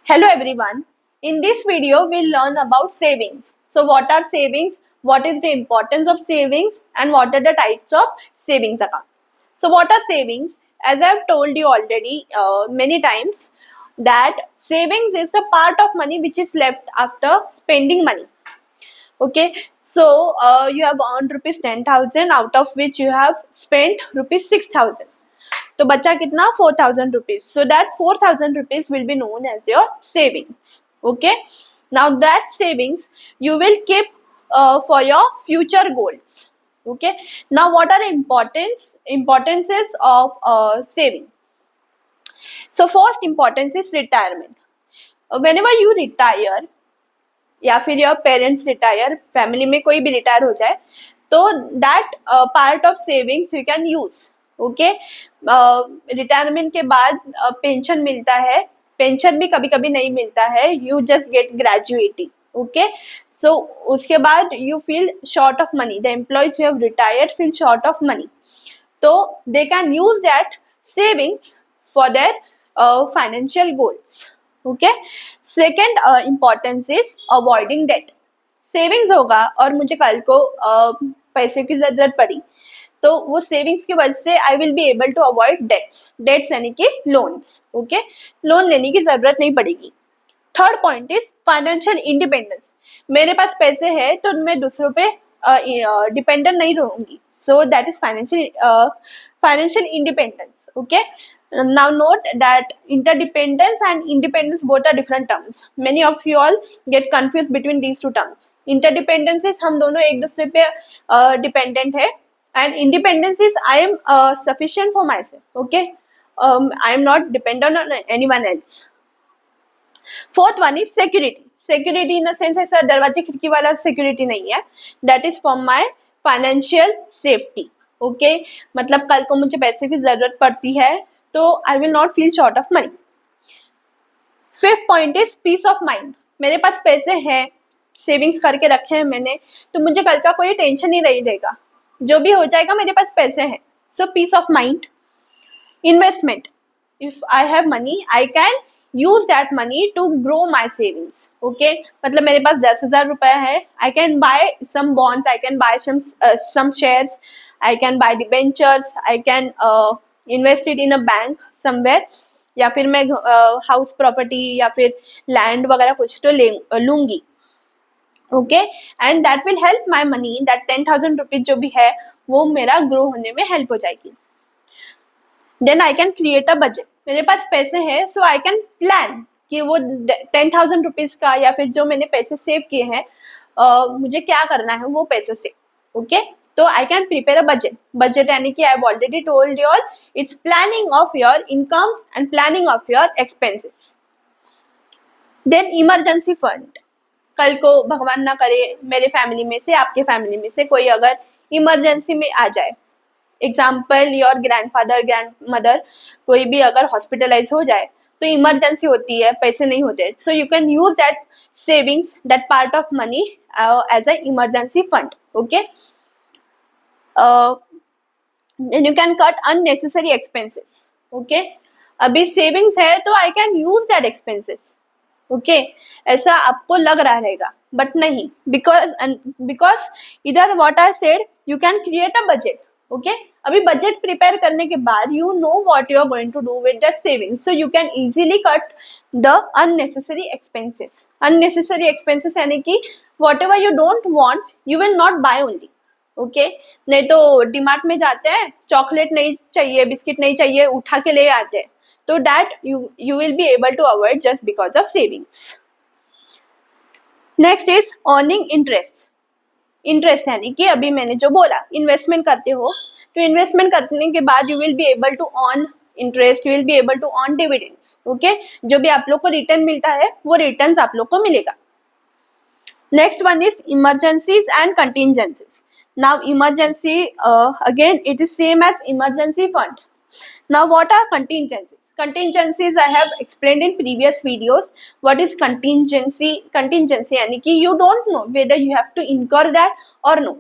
Hello everyone. In this video, we'll learn about savings. So what are savings? What is the importance of savings? And what are the types of savings account? So what are savings? As I've told you already many times that savings is the part of money which is left after spending money. Okay. So you have earned rupees 10,000 out of which you have spent rupees 6,000. तो बचा कितना 4,000 rupees. So that 4,000 rupees will be known as your savings. Okay. Now that savings you will keep for your future goals. Okay. Now what are importances of saving? So first importance is retirement. Whenever you retire या फिर your parents retire, family में कोई भी retire हो जाए तो that part of savings you can use. Okay. Retirement के बाद पेंशन मिलता है, पेंशन भी कभी कभी नहीं मिलता है, you just get gratuity. Okay. So उसके बाद you feel short of money, the employees who have retired feel short of money, तो they can use that savings for their financial goals. Okay. Second importance is avoiding debt. Savings होगा और मुझे कल को पैसे की जरूरत पड़ी तो वो सेविंग्स की वजह से I will be able to avoid debts. Debts यानी कि लोन्स. ओके. लोन लेने की जरूरत नहीं पड़ेगी. Third point is financial independence. मेरे पास पैसे है तो मैं दूसरों पे डिपेंडेंट नहीं रहूंगी. सो that is financial independence. Okay. Now note that interdependence and independence both are different terms. Many of you all get confused between these two terms. Interdependence is हम दोनों एक दूसरे पे dependent है, and independence is I am sufficient for myself. Okay. I am not dependent on anyone else. Fourth one is security. Security in the sense ऐसा दरवाजे खिड़की वाला security नहीं है. That is for my financial safety. Okay. मतलब कल को मुझे पैसे की जरूरत पड़ती है तो I will not feel short of money. Fifth point is peace of mind. मेरे पास पैसे हैं, सेविंग्स करके रखे हैं मैंने, तो मुझे कल का कोई टेंशन ही नहीं रहेगा, जो भी हो जाएगा मेरे पास पैसे हैं. So peace of mind. Investment. If I have money I can use that money to grow my savings. Okay. मतलब मेरे पास 10,000 रुपए है, I can buy some bonds, I can buy some shares, I can buy debentures, I can invested in a bank somewhere, या फिर मैं house property या फिर लैंड वगैरह कुछ तो लूंगी. Okay. And that will help my money, that 10,000 rupees जो भी है वो मेरा ग्रो होने में हेल्प हो जाएगी. Then I can create a budget. मेरे पास पैसे हैं सो आई कैन प्लान कि वो 10,000 रुपीज का या फिर जो मैंने पैसे सेव किए हैं मुझे क्या करना है वो पैसे से. Okay. So I can prepare a budget. Budget यानी कि I've already told you all, it's planning of your incomes and planning of your expenses. Then emergency fund. कल को भगवान ना करे मेरे फैमिली में से, आपके फैमिली में से कोई अगर इमरजेंसी में आ जाए, एग्जाम्पल योर ग्रैंडफादर ग्रैंडमदर कोई भी अगर हॉस्पिटलाइज हो जाए तो इमरजेंसी होती है, पैसे नहीं होते, so you can use that savings, that part of money as a emergency fund. Okay. then you can cut unnecessary expenses. Okay. अभी सेविंग्स है तो I can use that expenses. Okay. ऐसा आपको लग रहा रहेगा बट नहीं, बिकॉज इधर what I said you can create a budget. Okay. अभी बजट प्रिपेयर करने के बाद you know what you are going to do with the savings, so you can easily cut the unnecessary expenses. Unnecessary expenses यानी कि whatever you don't want you will not buy only. Okay. नहीं तो डीमार्ट में जाते हैं, chocolate नहीं चाहिए, biscuit नहीं चाहिए, उठा के ले आते हैं, तो that you will be able to avoid just because of savings. Next is earning interest. Interest यानी कि अभी मैंने जो बोला, इन्वेस्टमेंट करते हो तो इन्वेस्टमेंट करने के बाद you will be able to earn interest, you will be able to earn dividends. Okay. जो भी आप लोग को रिटर्न मिलता है वो रिटर्न आप लोग को मिलेगा. Next one is emergencies and contingencies. Now emergency, again it is same as emergency fund. Now what are contingencies? Contingencies I have explained in previous videos. What is contingency? Contingency यानी कि you don't know whether you have to incur that or no.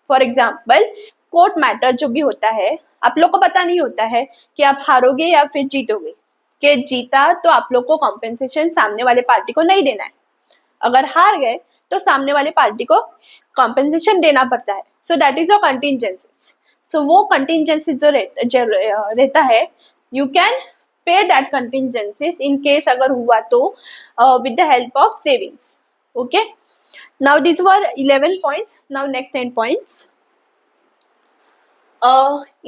For example, court matter जो भी होता है आप लोग को पता नहीं होता है कि आप हारोगे या फिर जीतोगे. कि जीता तो आप लोग को कॉम्पेंसेशन सामने वाले पार्टी को नहीं देना है, अगर हार गए तो सामने वाले पार्टी को कॉम्पेंसेशन देना पड़ता है। So that is your contingencies. So वो कंटिजेंसीज जो रहता है, you can pay that contingencies in case अगर हुआ तो with the help of savings. Okay, now this were 11 points. Now next 10 points.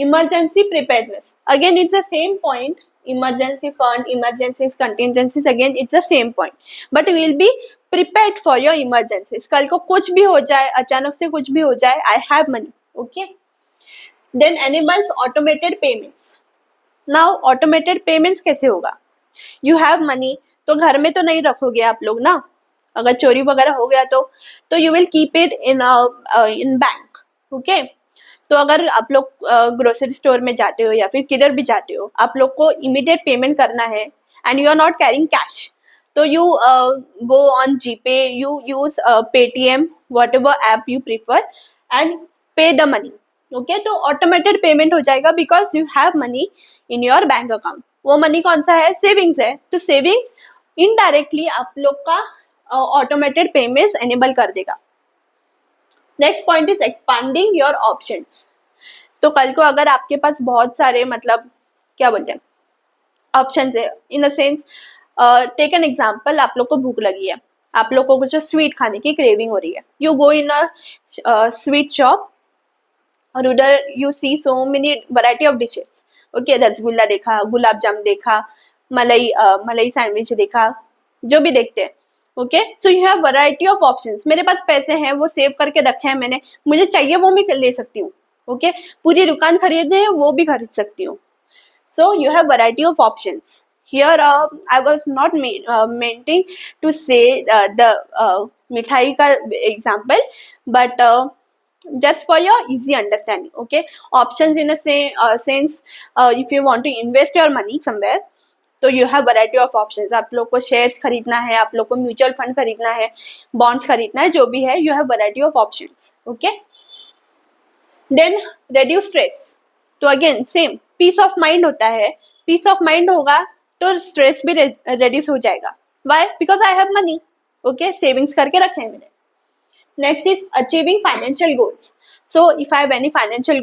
Emergency preparedness. Again, it's the same point. Emergency fund, emergencies, contingencies. Again, it's the same point. But we will be prepared for your emergencies. कल को कुछ भी हो जाए, अचानक से कुछ भी हो जाए, I have money. Okay. Then enables automated payments. Now, automated payments कैसे होगा? You have money, तो घर में तो नहीं रखोगे आप लोग ना. अगर चोरी वगैरह हो गया तो you will keep it in bank. Okay. तो अगर आप लोग ग्रोसरी स्टोर में जाते हो या फिर किधर भी जाते हो, आप लोग को इमीडिएट पेमेंट करना है and you are not carrying cash, तो you go on GPay, you use Paytm, whatever app you prefer and pay the money. Okay, तो ऑटोमेटेड पेमेंट हो जाएगा because you have money in your bank account. वो money कौन सा है? Savings है. तो सेविंग्स इनडायरेक्टली आप लोग का ऑटोमेटेड पेमेंट्स एनेबल कर देगा. Next point is expanding your options. तो कल को अगर आपके पास बहुत सारे मतलब क्या बोलते हैं ऑप्शंस है, in the sense take an example, आप लोग को भूख लगी है, आप लोग को कुछ स्वीट खाने की क्रेविंग हो रही है, you go in a sweet shop और उधर you see so many variety of dishes. Okay, rasgulla देखा, गुलाब जामुन देखा, मलाई सैंडविच देखा, जो भी देखते हैं. Okay, so you have variety of options. मेरे पास पैसे हैं, वो सेव करके रखे हैं मैंने, मुझे चाहिए वो मैं ले सकती हूँ. ओके, पूरी दुकान खरीदनी है वो भी खरीद सकती हूँ. So you have variety of options. Here I was not meaning to say the मिठाई का example, but just for your easy understanding. Okay, options in a sense, if you want to invest your money somewhere, तो you have variety of options. आप लोग को shares खरीदना है, आप लोग को म्यूचुअल फंड खरीदना है, बॉन्ड्स खरीदना है, जो भी है, you have variety of options. Okay, then reduce stress. तो again same peace of mind होता है. पीस ऑफ माइंड होगा तो स्ट्रेस भी रेड्यूस हो जाएगा. Why? Because I have money. Okay, savings करके रखे हैं मैंने. Next is achieving financial goals. So if I have any financial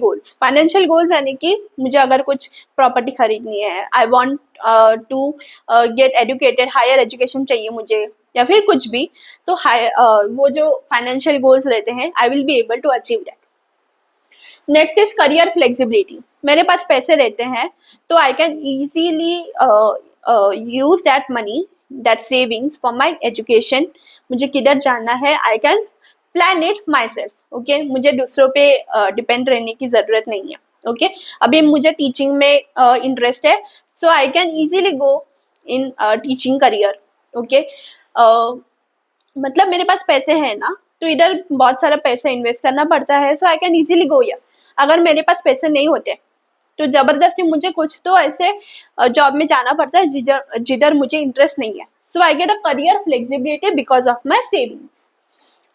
goals यानी कि मुझे अगर कुछ प्रॉपर्टी खरीदनी है, I want to get educated, higher education चाहिए मुझे, या फिर कुछ भी, तो वो जो फाइनेंशियल गोल्स रहते हैं, I will be able to achieve that. Next is career flexibility. मेरे पास पैसे रहते हैं तो I can easily use that money, that savings for my education. मुझे किधर जाना है, I can plan it myself. Okay, मुझे दूसरों पे डिपेंड रहने की जरूरत नहीं है. ओके, अभी मुझे टीचिंग में इंटरेस्ट है, so I can easily go in teaching career. Okay, मतलब मेरे पास पैसे हैं ना, तो इधर बहुत सारा पैसा इन्वेस्ट करना पड़ता है, so I can easily go here. अगर मेरे पास पैसे नहीं होते तो जबरदस्ती मुझे कुछ तो ऐसे जॉब में जाना पड़ता है जिधर मुझे इंटरेस्ट नहीं है. So I get a career flexibility because of my savings.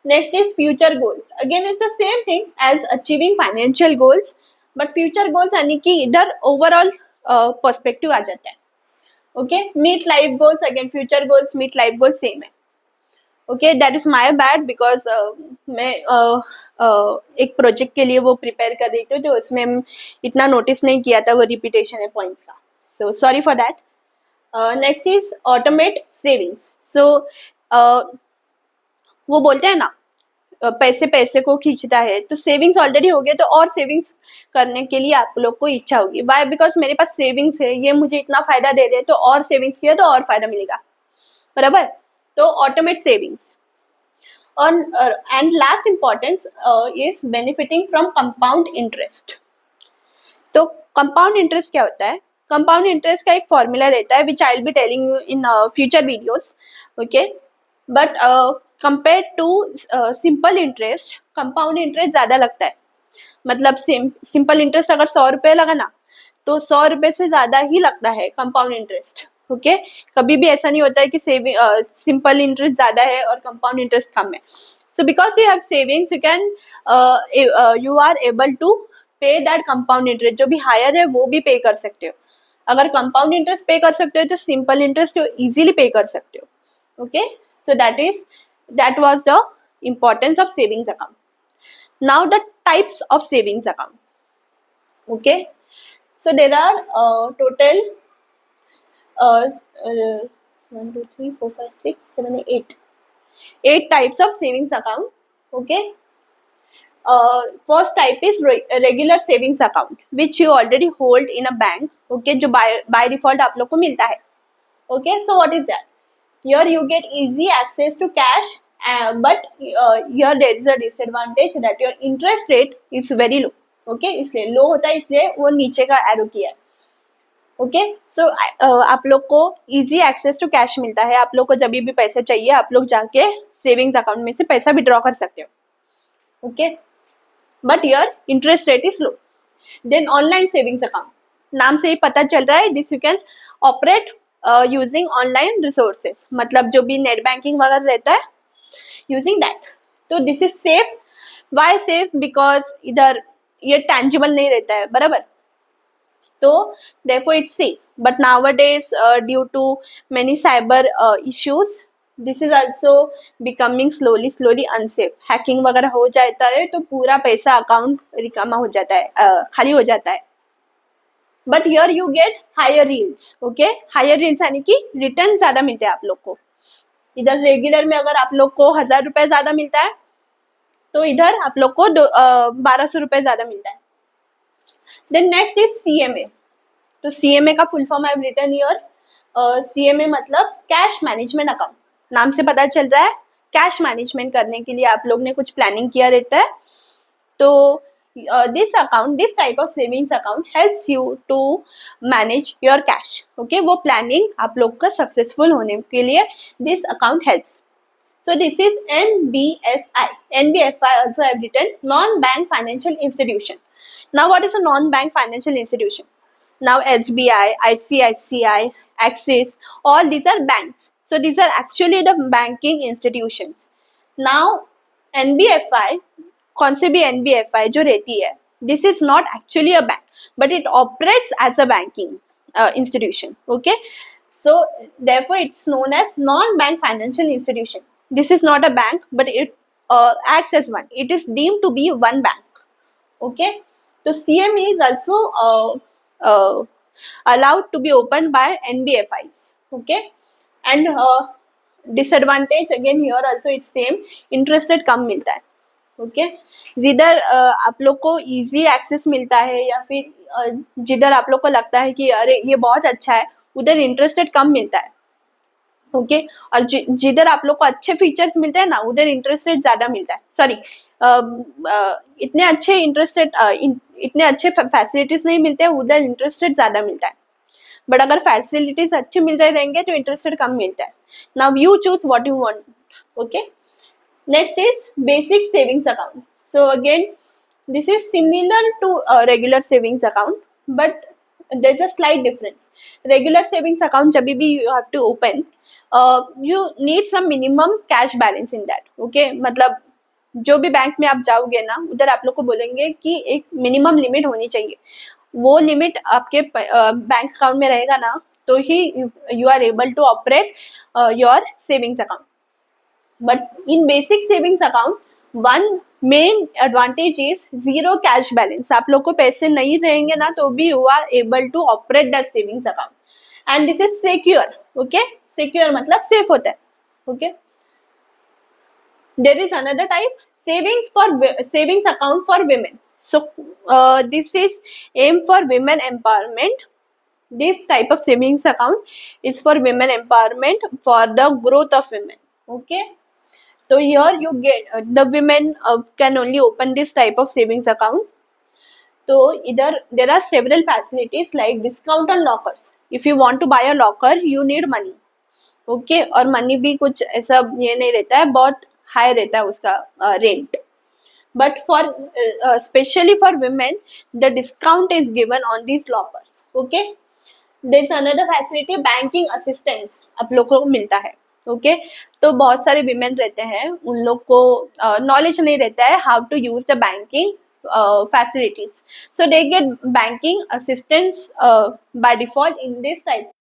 Next is future goals. Again it's the same thing as achieving financial goals, but future goals यानी कि इधर ओवरऑल पर्सपेक्टिव आ जाता है. Okay, meet life goals. Again future goals, meet life goals same है. Okay, that is my bad because मैं एक project के लिए वो प्रिपेयर कर रही थी, तो उसमें इतना नोटिस नहीं किया था वो रिपीटेशन है पॉइंट्स का. So sorry for that. Next is automate savings. So वो बोलते हैं ना पैसे पैसे को खींचता है, तो सेविंग्स ऑलरेडी हो गए तो और सेविंग्स करने के लिए आप लोग को इच्छा होगी. वाई? बिकॉज मेरे पास सेविंग्स है, ये मुझे इतना फायदा दे रहे हैं, तो और सेविंग्स किया तो और फायदा मिलेगा. बराबर? तो automate savings. And last importance is benefiting from compound interest. तो compound interest क्या होता है? Compound interest का एक फॉर्मूला रहता है which I'll be telling you in future videos. Okay, but compared to simple interest, compound interest ज्यादा लगता है. मतलब simple interest अगर 100 रुपए लगा ना, तो 100 रुपए से ज्यादा ही लगता है compound interest. ओके, कभी भी ऐसा नहीं होता है कि सेविंग सिंपल इंटरेस्ट ज्यादा है और कंपाउंड इंटरेस्ट कम है. So because you have savings, you can you are able to pay that compound interest. जो भी हायर है वो भी पे कर सकते हो. अगर कंपाउंड इंटरेस्ट पे कर सकते हो तो सिंपल इंटरेस्ट इजीली पे कर सकते हो. Okay, so that was the importance of savings account. Now the types of savings account. Okay, so there are total uh, 1 2 3 4 5 6 7 8 types of savings account. Okay, first type is regular savings account which you already hold in a bank. Okay, जो by default आप लोग को मिलता है. Okay, so what is that? Here you get easy access to cash, but here there is a disadvantage that your interest rate is very low. Okay, इसलिए लो होता है, इसलिए वो नीचे का एरो किया है. ओके, सो आप लोग को इजी एक्सेस टू कैश मिलता है. आप लोग को जब भी पैसे चाहिए आप लोग जाके सेविंग्स अकाउंट में से पैसा विड्रॉ कर सकते हो. Okay, but your interest rate is low. Then online savings account, नाम से ही पता चल रहा है, this you can operate using online resources, मतलब जो भी नेट बैंकिंग वगैरह रहता है यूजिंग दैट. तो this is safe. Why safe? Because इधर ये टैंजिबल नहीं रहता है, बराबर. तो therefore it's safe. But nowadays due to many cyber issues, this is also becoming slowly unsafe. Hacking वगैरह हो जाता है तो पूरा पैसा अकाउंट रिकामा हो जाता है, खाली हो जाता है. But here you get higher yields. Okay, higher yields यानी कि रिटर्न ज्यादा मिलते हैं आप लोग को. इधर रेगुलर में अगर आप लोग को 1000 रुपए ज्यादा मिलता है तो इधर आप लोग को 1200 रुपए ज्यादा मिलता है. Then next is CMA. तो CMA का full form I have written here. CMA मतलब कैश मैनेजमेंट अकाउंट. नाम से पता चल रहा है कैश मैनेजमेंट करने के लिए आप लोग ने कुछ प्लानिंग किया रहता है. तो this type of savings account helps you to manage your cash. Okay, वो प्लानिंग आप लोग का सक्सेसफुल होने के लिए this account helps. So this is NBFI. NBFI also I have written non-bank financial institution. Now what is a non-bank financial institution? Now SBI, ICICI, Axis, all these are banks. So these are actually the banking institutions. Now NBFI, कौन से भी NBFI जो रहती है, this is not actually a bank, but it operates as a banking institution. Okay, so therefore it's known as non-bank financial institution. This is not a bank, but it acts as one. It is deemed to be one bank. Okay, so CME is also allowed to be opened by NBFIs. Okay, and disadvantage again here also it's same, interest rate कम मिलता है. Okay, जिधर आप लोग को easy access मिलता है या फिर जिधर आप लोग को लगता है कि अरे ये बहुत अच्छा है, उधर इंटरेस्ट रेट कम मिलता है. ओके, और जिधर आप लोग को अच्छे फीचर्स मिलते हैं ना, उधर इंटरेस्ट रेट ज्यादा मिलता है. सॉरी, इतने अच्छे इंटरेस्ट रेट, इतने अच्छे फैसिलिटीज नहीं मिलते हैं, उधर इंटरेस्ट रेट ज्यादा मिलता है. बट अगर फैसिलिटीज अच्छे मिलते रहेंगे तो इंटरेस्ट रेट कम मिलता है. Now you choose what you want. Okay, next is basic savings account. So again this is similar to a regular savings account, but there's a slight difference. Regular savings account जब भी you have to open, you need some minimum cash balance in that. Okay, मतलब जो भी bank में आप जाओगे ना, उधर आप लोग को बोलेंगे कि एक मिनिमम लिमिट होनी चाहिए. वो लिमिट आपके बैंक अकाउंट में रहेगा ना, तो ही you are able to operate your savings account. But in basic savings account, one main advantage is zero cash balance. आप लोग को पैसे नहीं रहेंगे ना तो भी you are able to operate that savings account, and this is secure. Okay, secure मतलब safe होता है. Okay, there is another type, savings account for women. So this is aimed for women empowerment. This type of savings account is for women empowerment, for the growth of women. Okay, so here you get the women can only open this type of savings account. So either there are several facilities like discount on lockers. If you want to buy a locker, you need money. Okay, और money भी कुछ ऐसा ये नहीं रहता है, बहुत high रहता है उसका rent. But for especially for women, the discount is given on these lockers. Okay, there is another facility, banking assistance आप लोग को मिलता है. ओके, तो बहुत सारे विमेन रहते हैं, उन लोग को नॉलेज नहीं रहता है how to use the banking, facilities. So they get banking assistance by default in this type